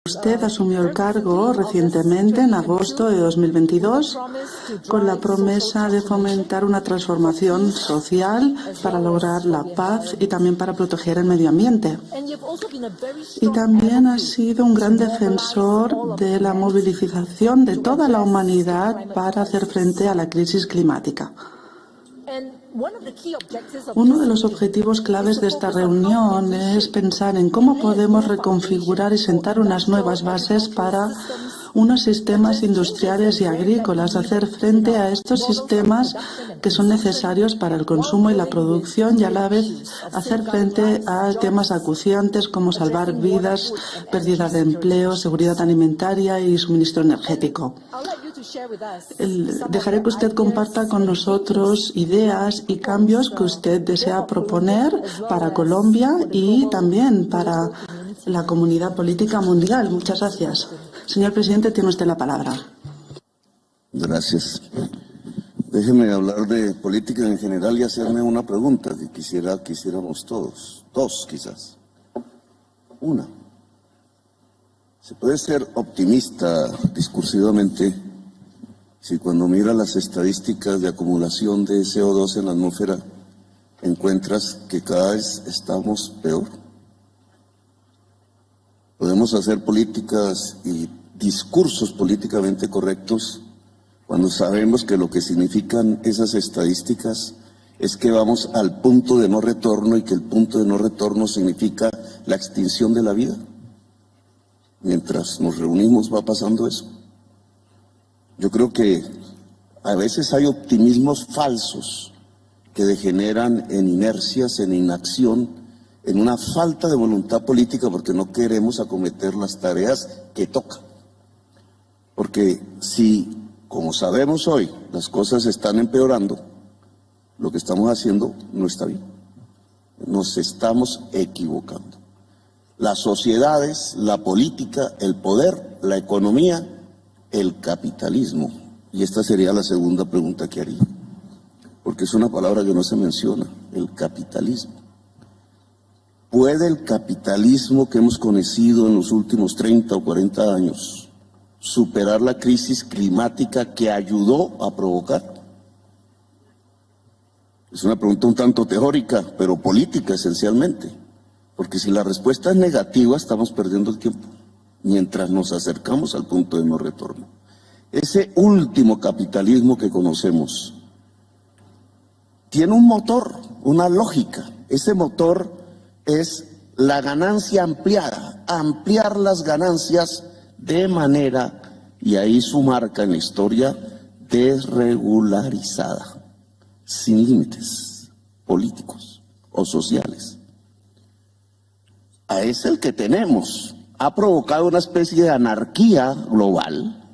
Usted asumió el cargo recientemente, en agosto de 2022, con la promesa de fomentar una transformación social para lograr la paz y también para proteger el medio ambiente. Y también ha sido un gran defensor de la movilización de toda la humanidad para hacer frente a la crisis climática. Uno de los objetivos claves de esta reunión es pensar en cómo podemos reconfigurar y sentar unas nuevas bases para unos sistemas industriales y agrícolas, hacer frente a estos sistemas que son necesarios para el consumo y la producción y a la vez hacer frente a temas acuciantes como salvar vidas, pérdida de empleo, seguridad alimentaria y suministro energético. Dejaré que usted comparta con nosotros ideas y cambios que usted desea proponer para Colombia y también para la comunidad política mundial. Muchas gracias. Señor presidente, tiene usted la palabra. Gracias. Déjeme hablar de política en general y hacerme una pregunta que quisiéramos todos. Dos, quizás. Una. Se puede ser optimista discursivamente si cuando mira las estadísticas de acumulación de CO2 en la atmósfera encuentras que cada vez estamos peor. Podemos hacer políticas y discursos políticamente correctos cuando sabemos que lo que significan esas estadísticas es que vamos al punto de no retorno y que el punto de no retorno significa la extinción de la vida. Mientras nos reunimos va pasando eso. Yo creo que a veces hay optimismos falsos que degeneran en inercias, en inacción, en una falta de voluntad política porque no queremos acometer las tareas que tocan. Porque si, como sabemos hoy, las cosas están empeorando, lo que estamos haciendo no está bien. Nos estamos equivocando. Las sociedades, la política, el poder, la economía, el capitalismo. Y esta sería la segunda pregunta que haría, porque es una palabra que no se menciona, el capitalismo. ¿Puede el capitalismo que hemos conocido en los últimos 30 o 40 años superar la crisis climática que ayudó a provocar? Es una pregunta un tanto teórica, pero política esencialmente, porque si la respuesta es negativa estamos perdiendo el tiempo mientras nos acercamos al punto de no retorno. Ese último capitalismo que conocemos tiene un motor, una lógica. Ese motor es la ganancia ampliada, ampliar las ganancias de manera, y ahí su marca en la historia, desregularizada, sin límites políticos o sociales. Es el que tenemos. Ha provocado una especie de anarquía global,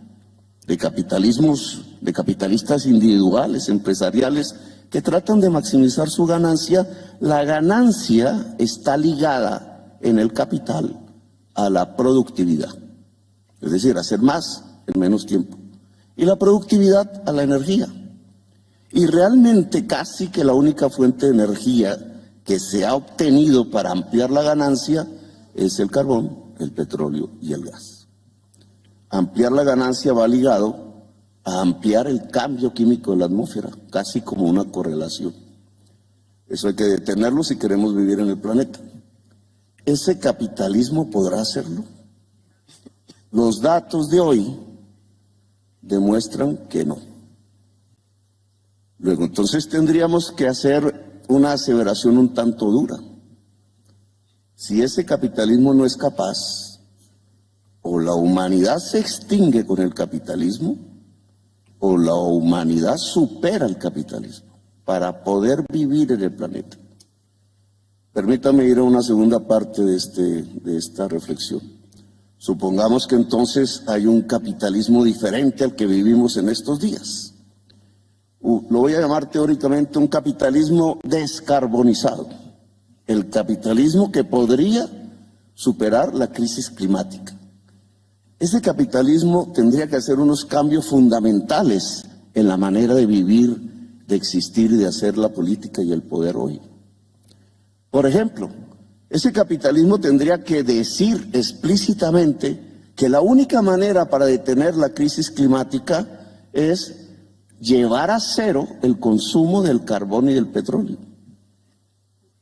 de capitalismos, de capitalistas individuales, empresariales, que tratan de maximizar su ganancia. La ganancia está ligada en el capital a la productividad, es decir, hacer más en menos tiempo, y la productividad a la energía. Y realmente casi que la única fuente de energía que se ha obtenido para ampliar la ganancia es el carbón, el petróleo y el gas. Ampliar la ganancia va ligado a ampliar el cambio químico de la atmósfera, casi como una correlación. Eso hay que detenerlo si queremos vivir en el planeta. ¿Ese capitalismo podrá hacerlo? Los datos de hoy demuestran que no. Luego, entonces tendríamos que hacer una aseveración un tanto dura. Si ese capitalismo no es capaz, o la humanidad se extingue con el capitalismo, o la humanidad supera el capitalismo para poder vivir en el planeta. Permítame ir a una segunda parte de esta reflexión. Supongamos que entonces hay un capitalismo diferente al que vivimos en estos días. Lo voy a llamar teóricamente un capitalismo descarbonizado. El capitalismo que podría superar la crisis climática. Ese capitalismo tendría que hacer unos cambios fundamentales en la manera de vivir, de existir y de hacer la política y el poder hoy. Por ejemplo, ese capitalismo tendría que decir explícitamente que la única manera para detener la crisis climática es llevar a cero el consumo del carbón y del petróleo.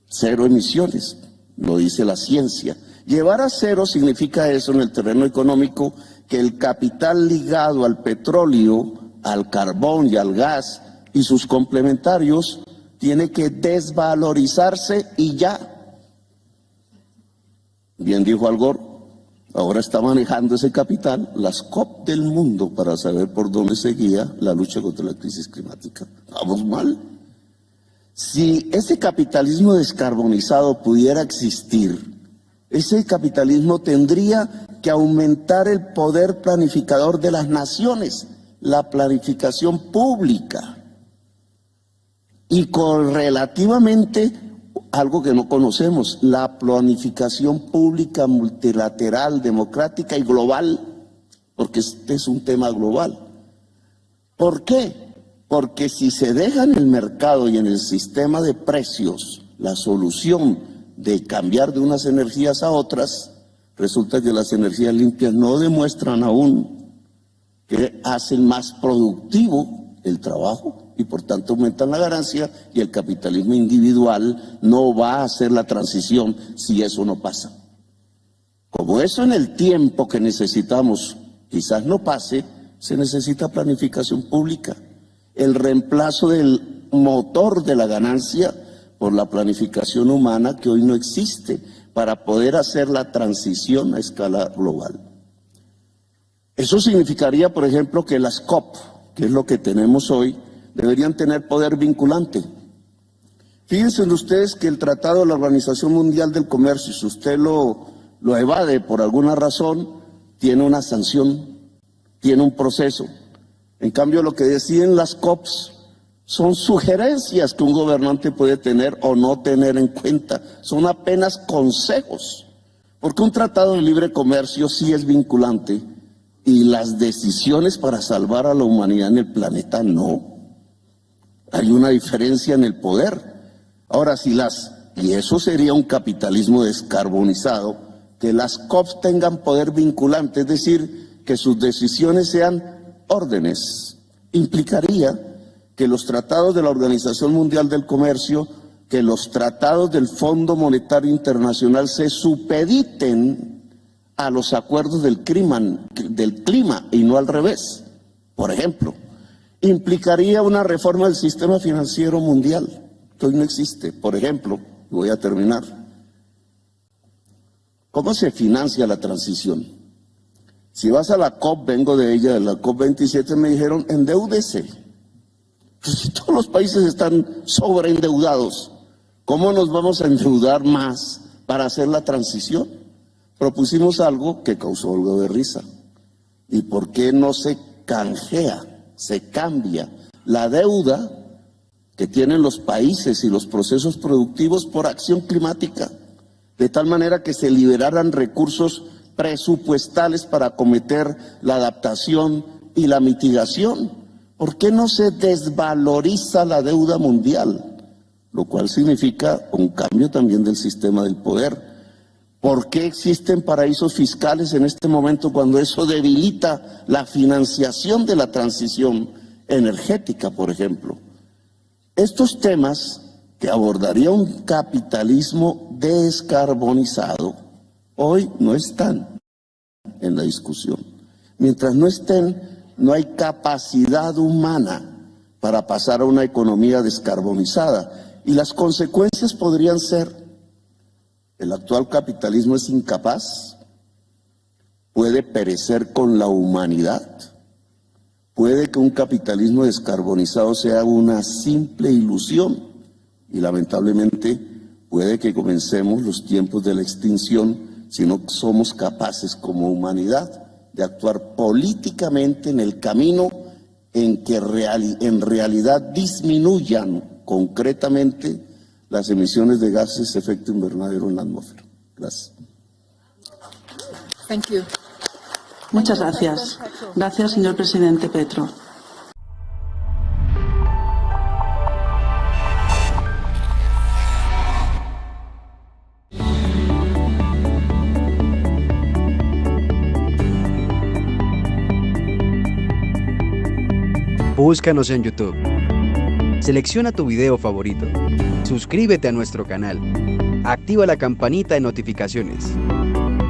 Cero emisiones, lo dice la ciencia. Llevar a cero significa eso en el terreno económico, que el capital ligado al petróleo, al carbón y al gas y sus complementarios tiene que desvalorizarse y ya. Bien dijo Al Gore, ahora está manejando ese capital las COP del mundo para saber por dónde se guía la lucha contra la crisis climática. Vamos mal. Si ese capitalismo descarbonizado pudiera existir, ese capitalismo tendría que aumentar el poder planificador de las naciones, la planificación pública. Y relativamente, algo que no conocemos, la planificación pública multilateral, democrática y global, porque este es un tema global. ¿Por qué? Porque si se deja en el mercado y en el sistema de precios la solución de cambiar de unas energías a otras, resulta que las energías limpias no demuestran aún que hacen más productivo el trabajo y por tanto aumentan la ganancia, y el capitalismo individual no va a hacer la transición si eso no pasa. Como eso en el tiempo que necesitamos quizás no pase, se necesita planificación pública, el reemplazo del motor de la ganancia por la planificación humana que hoy no existe para poder hacer la transición a escala global. Eso significaría, por ejemplo, que las COP, que es lo que tenemos hoy, deberían tener poder vinculante. Fíjense ustedes que el Tratado de la Organización Mundial del Comercio, si usted lo evade por alguna razón, tiene una sanción, tiene un proceso. En cambio, lo que deciden las COPs son sugerencias que un gobernante puede tener o no tener en cuenta, son apenas consejos, porque un tratado de libre comercio sí es vinculante y las decisiones para salvar a la humanidad en el planeta no. Hay una diferencia en el poder. Ahora, y eso sería un capitalismo descarbonizado, que las COP tengan poder vinculante, es decir, que sus decisiones sean órdenes, implicaría que los tratados de la Organización Mundial del Comercio, que los tratados del Fondo Monetario Internacional se supediten a los acuerdos del clima y no al revés. Por ejemplo, implicaría una reforma del sistema financiero mundial, que hoy no existe. Por ejemplo, voy a terminar. ¿Cómo se financia la transición? Si vas a la COP, vengo de ella, de la COP27, me dijeron, endeúdese. Pues si todos los países están sobreendeudados, ¿cómo nos vamos a endeudar más para hacer la transición? Propusimos algo que causó algo de risa. ¿Y por qué no se canjea, se cambia la deuda que tienen los países y los procesos productivos por acción climática? De tal manera que se liberaran recursos presupuestales para acometer la adaptación y la mitigación. ¿Por qué no se desvaloriza la deuda mundial? Lo cual significa un cambio también del sistema del poder. ¿Por qué existen paraísos fiscales en este momento cuando eso debilita la financiación de la transición energética, por ejemplo? Estos temas que abordaría un capitalismo descarbonizado hoy no están en la discusión. Mientras no estén, no hay capacidad humana para pasar a una economía descarbonizada. Y las consecuencias podrían ser: el actual capitalismo es incapaz, puede perecer con la humanidad, puede que un capitalismo descarbonizado sea una simple ilusión y lamentablemente puede que comencemos los tiempos de la extinción si no somos capaces como humanidad de actuar políticamente en el camino en que en realidad disminuyan concretamente las emisiones de gases de efecto invernadero en la atmósfera. Gracias. Thank you. Muchas gracias. Gracias, señor presidente Petro. Búscanos en YouTube. Selecciona tu video favorito. Suscríbete a nuestro canal. Activa la campanita de notificaciones.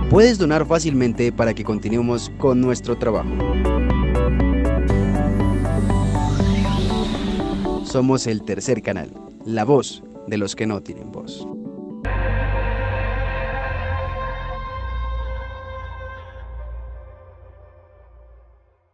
Puedes donar fácilmente para que continuemos con nuestro trabajo. Somos el tercer canal, la voz de los que no tienen voz.